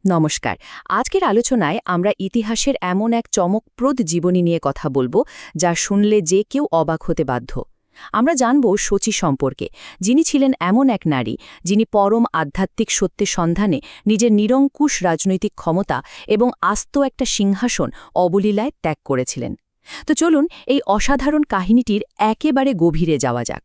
নমস্কার। আজকের আলোচনায় আমরা ইতিহাসের এমন এক চমকপ্রদ জীবনী নিয়ে কথা বলবো যা শুনলে যে কেউ অবাক হতে বাধ্য। আমরা জানব শচী সম্পর্কে, যিনি ছিলেন এমন এক নারী যিনি পরম আধ্যাত্মিক সত্যের সন্ধানে নিজের নিরঙ্কুশ রাজনৈতিক ক্ষমতা এবং আস্ত একটা সিংহাসন অবলীলায় ত্যাগ করেছিলেন। তো চলুন এই অসাধারণ কাহিনীটির একেবারে গভীরে যাওয়া যাক।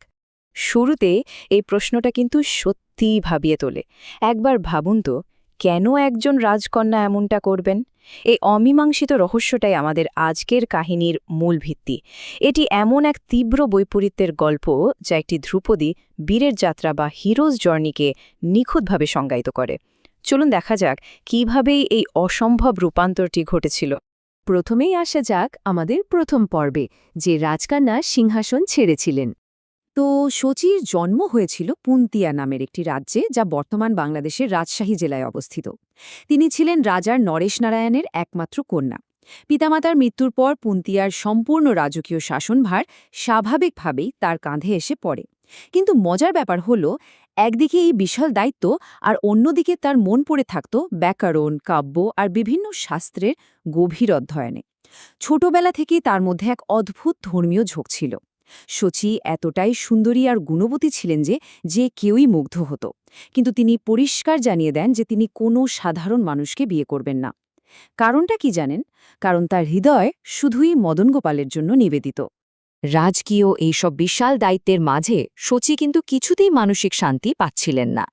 শুরুতে এই প্রশ্নটা কিন্তু সত্যিই ভাবিয়ে তোলে। একবার ভাবুন তো, কেন একজন রাজকন্যা এমনটা করবেন? এই অমীমাংসিত রহস্যটাই আমাদের আজকের কাহিনীর মূল ভিত্তি। এটি এমন এক তীব্র বৈপরীত্যের গল্প যা একটি ধ্রুপদী বীরের যাত্রা বা হিরোজ জার্নিকে নিখুঁতভাবে সংজ্ঞায়িত করে। চলুন দেখা যাক কিভাবেই এই অসম্ভব রূপান্তরটি ঘটেছিল। প্রথমেই আসা যাক আমাদের প্রথম পর্বে, যে রাজকন্যা সিংহাসন ছেড়েছিলেন। তো শচীর জন্ম হয়েছিল পুন্তিয়া নামের একটি রাজ্যে, যা বর্তমান বাংলাদেশের রাজশাহী জেলায় অবস্থিত। তিনি ছিলেন রাজার নরেশ নারায়ণের একমাত্র কন্যা। পিতামাতার মৃত্যুর পর পুন্তিয়ার সম্পূর্ণ রাজকীয় শাসনভার স্বাভাবিকভাবেই তার কাঁধে এসে পড়ে। কিন্তু মজার ব্যাপার হল, একদিকে এই বিশাল দায়িত্ব আর অন্যদিকে তার মন পড়ে থাকত ব্যাকরণ, কাব্য আর বিভিন্ন শাস্ত্রের গভীর অধ্যয়নে। ছোটবেলা থেকেই তার মধ্যে এক অদ্ভুত ধর্মীয় ঝোঁক ছিল। শচী এতটাই সুন্দরী আর গুণবতী ছিলেন যে কেউই মুগ্ধ হতো। কিন্তু তিনি পরিষ্কার জানিয়ে দেন যে তিনি কোনো সাধারণ মানুষকে বিয়ে করবেন না। কারণটা কি জানেন? কারণ তার হৃদয় শুধুই মদন গোপালের জন্য নিবেদিত। রাজকীয় এইসব বিশাল দায়িত্বের মাঝে শচী কিন্তু কিছুতেই মানসিক শান্তি পাচ্ছিলেন না।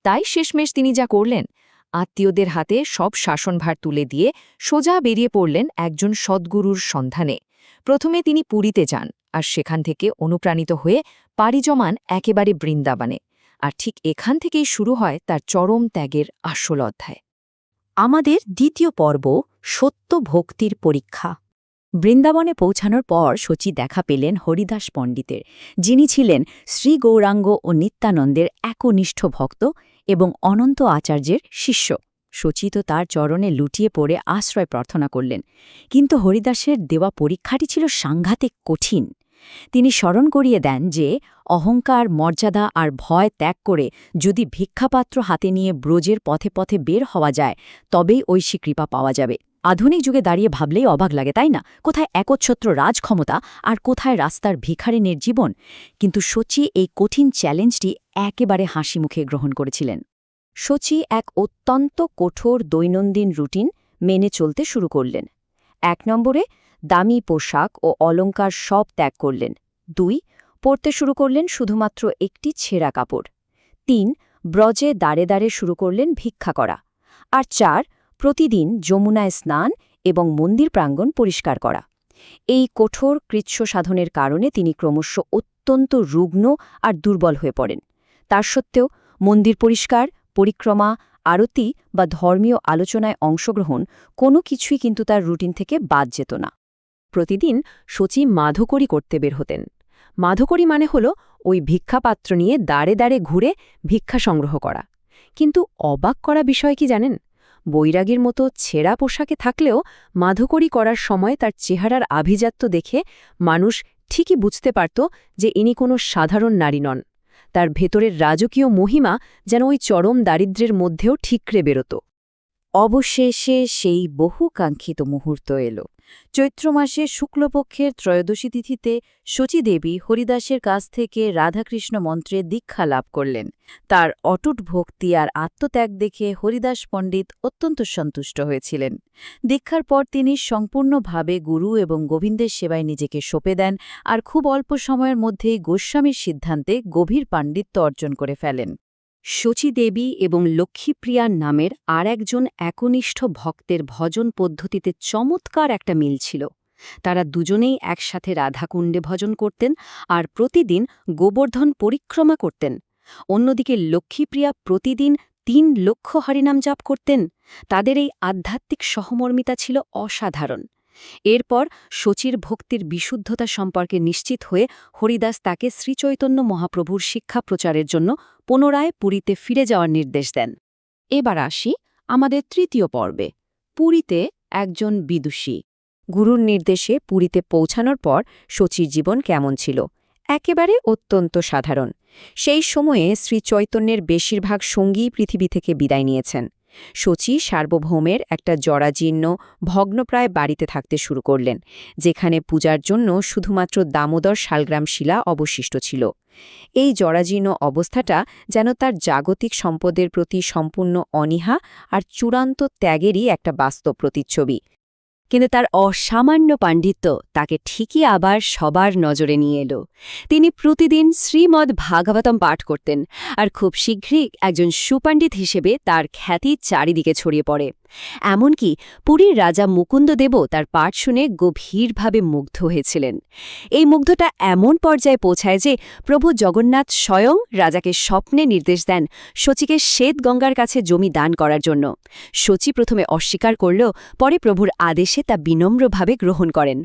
তাই শেষমেশ তিনি যা করলেন, আত্মীয়দের হাতে সব শাসনভার তুলে দিয়ে সোজা বেরিয়ে পড়লেন একজন সদ্গুরুর সন্ধানে। প্রথমে তিনি পুরীতে যান, আর সেখান থেকে অনুপ্রাণিত হয়ে পাড়ি জমান একেবারে বৃন্দাবনে। আর ঠিক এখান থেকেই শুরু হয় তার চরম ত্যাগের আসল অধ্যায়। আমাদের দ্বিতীয় পর্ব, সত্য ভক্তির পরীক্ষা। বৃন্দাবনে পৌঁছানোর পর শচী দেখা পেলেন হরিদাস পণ্ডিতের, যিনি ছিলেন শ্রী গৌরাঙ্গ ও নিত্যানন্দের একনিষ্ঠ ভক্ত এবং অনন্ত আচার্যের শিষ্য। শচী তো তার চরণে লুটিয়ে পড়ে আশ্রয় প্রার্থনা করলেন। কিন্তু হরিদাসের দেওয়া পরীক্ষাটি ছিল সাংঘাতিক কঠিন। তিনি স্মরণ করিয়ে দেন যে অহংকার, মর্যাদা আর ভয় ত্যাগ করে যদি ভিক্ষাপাত্র হাতে নিয়ে ব্রজের পথে পথে বের হওয়া যায়, তবেই ঐশী কৃপা পাওয়া যাবে। আধুনিক যুগে দাঁড়িয়ে ভাবলেই অবাক লাগে, তাই না? কোথায় একচ্ছত্র রাজক্ষমতা আর কোথায় রাস্তার ভিখারিনীর জীবন? কিন্তু শচী এই কঠিন চ্যালেঞ্জটি একেবারে হাসি মুখে গ্রহণ করেছিলেন। শচী এক অত্যন্ত কঠোর দৈনন্দিন রুটিন মেনে চলতে শুরু করলেন। ১ নম্বরে দামি পোশাক ও অলংকার সব ত্যাগ করলেন। ২ পরতে শুরু করলেন শুধুমাত্র একটি ছেঁড়া কাপড়। ৩ ব্রজে দাঁড়ে দাঁড়ে শুরু করলেন ভিক্ষা করা। আর ৪ প্রতিদিন যমুনায় স্নান এবং মন্দির প্রাঙ্গণ পরিষ্কার করা। এই কঠোর কৃচ্ছ সাধনের কারণে তিনি ক্রমশ অত্যন্ত রুগ্ন আর দুর্বল হয়ে পড়েন। তার সত্ত্বেও মন্দির পরিষ্কার, পরিক্রমা, আরতি বা ধর্মীয় আলোচনায় অংশগ্রহণ কোনো কিছুই কিন্তু তার রুটিন থেকে বাদ যেত না। প্রতিদিন শচী মাধুকরী করতে বের হতেন। মাধুকরী মানে হল ওই ভিক্ষাপাত্র নিয়ে দাঁড়ে দাঁড়ে ঘুরে ভিক্ষা সংগ্রহ করা। কিন্তু অবাক করা বিষয় কি জানেন? বৈরাগীর মতো ছেঁড়া পোশাকে থাকলেও মাধুকরী করার সময় তার চেহারার আভিজাত্য দেখে মানুষ ঠিকই বুঝতে পারত যে ইনি কোনো সাধারণ নারী নন। তার ভেতরের রাজকীয় মহিমা যেন ওই চরম দারিদ্র্যের মধ্যেও ঠিকরে বেরোত। অবশেষে সেই বহুকাঙ্ক্ষিত মুহূর্ত এলো। চৈত্র মাসে শুক্লপক্ষের ত্রয়োদশী তিথিতে শচী দেবী হরিদাসের কাছ থেকে রাধাকৃষ্ণ মন্ত্রে দীক্ষা লাভ করলেন। তার অটুট ভক্তি আর আত্মত্যাগ দেখে হরিদাস পণ্ডিত অত্যন্ত সন্তুষ্ট হয়েছিলেন। দীক্ষার পর তিনি সম্পূর্ণভাবে গুরু এবং গোবিন্দের সেবায় নিজেকে সঁপে দেন, আর খুব অল্প সময়ের মধ্যেই গোস্বামীর সিদ্ধান্তে গভীর পাণ্ডিত্য অর্জন করে ফেলেন। শচী দেবী এবং লক্ষ্মীপ্রিয়া নামের আর একজন একনিষ্ঠ ভক্তের ভজন পদ্ধতিতে চমৎকার একটা মিল ছিল। তারা দুজনেই একসাথে রাধাকুণ্ডে ভজন করতেন আর প্রতিদিন গোবর্ধন পরিক্রমা করতেন। অন্যদিকে লক্ষ্মীপ্রিয়া প্রতিদিন ৩ লক্ষ হরিনাম জাপ করতেন। তাদের এই আধ্যাত্মিক সহমর্মিতা ছিল অসাধারণ। এরপর শচীর ভক্তির বিশুদ্ধতা সম্পর্কে নিশ্চিত হয়ে হরিদাস তাকে শ্রীচৈতন্য মহাপ্রভুর শিক্ষা প্রচারের জন্য পুনরায় পুরীতে ফিরে যাওয়ার নির্দেশ দেন। এবার আসি আমাদের তৃতীয় পর্বে, পুরীতে একজন বিদুষী। গুরুর নির্দেশে পুরীতে পৌঁছানোর পর শচীর জীবন কেমন ছিল? একেবারে অত্যন্ত সাধারণ। সেই সময়ে শ্রীচৈতন্যের বেশিরভাগ সঙ্গী পৃথিবী থেকে বিদায় নিয়েছেন। শচী সার্বভৌমের একটা জরাজীর্ণ ভগ্নপ্রায় বাড়িতে থাকতে শুরু করলেন, যেখানে পূজার জন্য শুধুমাত্র দামোদর শালগ্রাম শিলা অবশিষ্ট ছিল। এই জরাজীর্ণ অবস্থাটা যেন তার জাগতিক সম্পদের প্রতি সম্পূর্ণ অনীহা আর চূড়ান্ত ত্যাগেরই একটা বাস্তব প্রতিচ্ছবি। কিন্তু তার অসামান্য পাণ্ডিত্য তাকে ঠিকই আবার সবার নজরে নিয়ে এলো। তিনি প্রতিদিন শ্রীমদ্ ভাগবতম পাঠ করতেন, আর খুব শীঘ্রই একজন সুপণ্ডিত হিসেবে তার খ্যাতি চারিদিকে ছড়িয়ে পড়ে। এমনকি পুরীর রাজা মুকুন্দদেবও তার পাঠ শুনে গভীরভাবে মুগ্ধ হয়েছিলেন। এই মুগ্ধটা এমন পর্যায়ে পৌঁছায় যে প্রভু জগন্নাথ স্বয়ং রাজাকে স্বপ্নে নির্দেশ দেন শচীকে শ্বেতগঙ্গার কাছে জমি দান করার জন্য। শচী প্রথমে অস্বীকার করল, পরে প্রভুর আদেশে তা বিনম্রভাবে গ্রহণ করেন।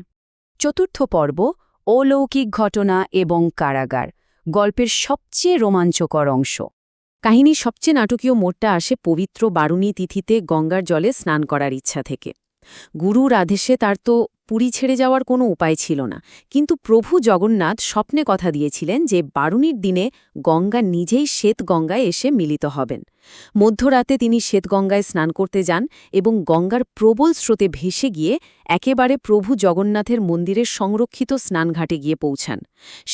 চতুর্থ পর্ব, অলৌকিক ঘটনা এবং কারাগার, গল্পের সবচেয়ে রোমাঞ্চকর অংশ। কাহিনীর সবচেয়ে নাটকীয় মোড়টা আসে পবিত্র বারুণী তিথিতে গঙ্গার জলে স্নান করার ইচ্ছা থেকে। গুরুর আদেশে তার তো পুরী ছেড়ে যাওয়ার কোনো উপায় ছিল না, কিন্তু প্রভু জগন্নাথ স্বপ্নে কথা দিয়েছিলেন যে বারুণীর দিনে গঙ্গা নিজেই শ্বেতগঙ্গায় এসে মিলিত হবেন। মধ্যরাতে তিনি শ্বেতগঙ্গায় স্নান করতে যান এবং গঙ্গার প্রবল স্রোতে ভেসে গিয়ে একেবারে প্রভু জগন্নাথের মন্দিরের সংরক্ষিত স্নানঘাটে গিয়ে পৌঁছান।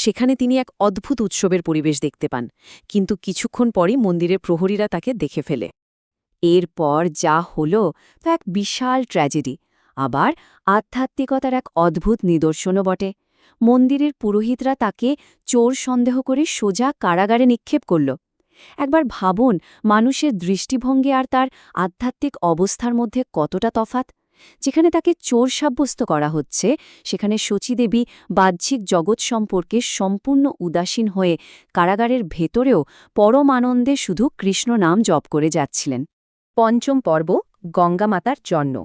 সেখানে তিনি এক অদ্ভুত উৎসবের পরিবেশ দেখতে পান, কিন্তু কিছুক্ষণ পরই মন্দিরের প্রহরীরা তাকে দেখে ফেলে। এরপর যা হল তা এক বিশাল ট্র্যাজেডি, আবার আধ্যাত্মিকতার এক অদ্ভুত নিদর্শনও বটে। মন্দিরের পুরোহিতরা তাকে চোর সন্দেহ করে সোজা কারাগারে নিক্ষেপ করল। একবার ভাবুন, মানুষের দৃষ্টিভঙ্গি আর তার আধ্যাত্মিক অবস্থার মধ্যে কতটা তফাৎ। যেখানে তাকে চোর সাব্যস্ত করা হচ্ছে, সেখানে শচীদেবী বাহ্যিক জগৎ সম্পর্কে সম্পূর্ণ উদাসীন হয়ে কারাগারের ভেতরেও পরম আনন্দে শুধু কৃষ্ণ নাম জপ করে যাচ্ছিলেন। পঞ্চম পর্ব, গঙ্গামাতার জন্ম।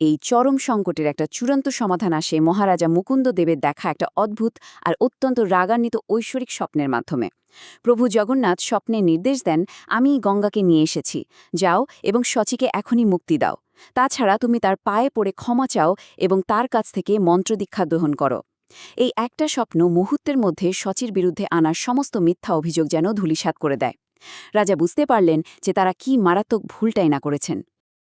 এই চরম সংকটের একটা চূড়ান্ত সমাধান আসে মহারাজা মুকুন্দদেবের দেখা একটা অদ্ভুত আর অত্যন্ত রাগান্বিত ঐশ্বরিক স্বপ্নের মাধ্যমে। প্রভু জগন্নাথ স্বপ্নে নির্দেশ দেন, আমি গঙ্গাকে নিয়ে এসেছি, যাও এবং শচীকে এখনই মুক্তি দাও। তাছাড়া তুমি তার পায়ে পড়ে ক্ষমা চাও এবং তার কাছ থেকে মন্ত্রদীক্ষা গ্রহণ করো। এই একটা স্বপ্ন মুহূর্তের মধ্যে শচীর বিরুদ্ধে আনা সমস্ত মিথ্যা অভিযোগ যেন ধূলিসাৎ করে দেয়। রাজা বুঝতে পারলেন যে তারা কি মারাত্মক ভুলটাই না করেছেন।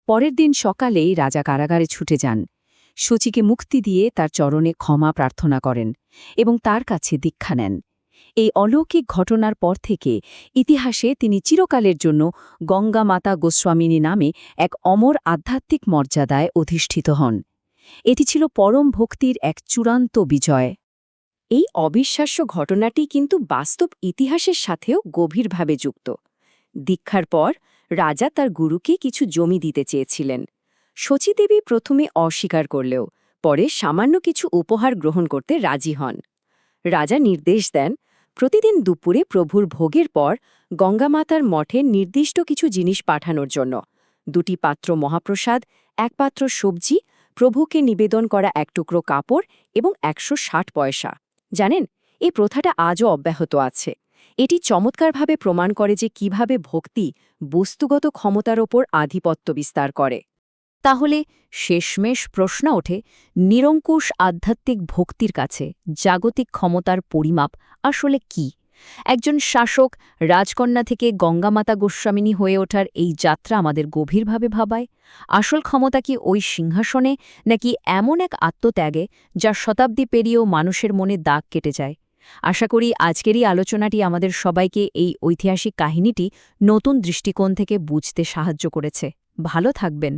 পরের দিন সকালেই রাজা কারাগারে ছুটে যান। শচীকে মুক্তি দিয়ে তার চরণে ক্ষমা প্রার্থনা করেন এবং তার কাছে দীক্ষা নেন। এই অলৌকিক ঘটনার পর থেকে ইতিহাসে তিনি চিরকালের জন্য গঙ্গা মাতা গোস্বামিনী নামে এক অমর আধ্যাত্মিক মর্যাদায় অধিষ্ঠিত হন। এটি ছিল পরম ভক্তির এক চূড়ান্ত বিজয়। এই অবিশ্বাস্য ঘটনাটি কিন্তু বাস্তব ইতিহাসের সাথেও গভীরভাবে যুক্ত। দীক্ষার পর রাজা তার গুরুকে কিছু জমি দিতে চেয়েছিলেন। শচীদেবী প্রথমে অস্বীকার করলেও পরে সামান্য কিছু উপহার গ্রহণ করতে রাজি হন। রাজা নির্দেশ দেন, প্রতিদিন দুপুরে প্রভুর ভোগের পর গঙ্গামাতার মঠে নির্দিষ্ট কিছু জিনিস পাঠানোর জন্য 2টি পাত্র মহাপ্রসাদ, 1 পাত্র সবজি, প্রভুকে নিবেদন করা 1 টুকরো কাপড় এবং 160 পয়সা। জানেন, এই প্রথাটা আজও অব্যাহত আছে। এটি চমৎকারভাবে প্রমাণ করে যে কিভাবে ভক্তি বস্তুগত ক্ষমতার ওপর আধিপত্য বিস্তার করে। তাহলে শেষমেশ প্রশ্ন ওঠে, নিরঙ্কুশ আধ্যাত্মিক ভক্তির কাছে জাগতিক ক্ষমতার পরিমাপ আসলে কি? একজন শাসক রাজকন্যা থেকে গঙ্গামাতা গোস্বামিনী হয়ে ওঠার এই যাত্রা আমাদের গভীরভাবে ভাবায়। আসল ক্ষমতা কি ওই সিংহাসনে, নাকি এমন এক আত্মত্যাগে যা শতাব্দী পেরিয়েও মানুষের মনে দাগ কেটে যায়? আশা করি আজকের এই আলোচনাটি আমাদের সবাইকে এই ঐতিহাসিক কাহিনীটি নতুন দৃষ্টিকোণ থেকে বুঝতে সাহায্য করেছে। ভালো থাকবেন।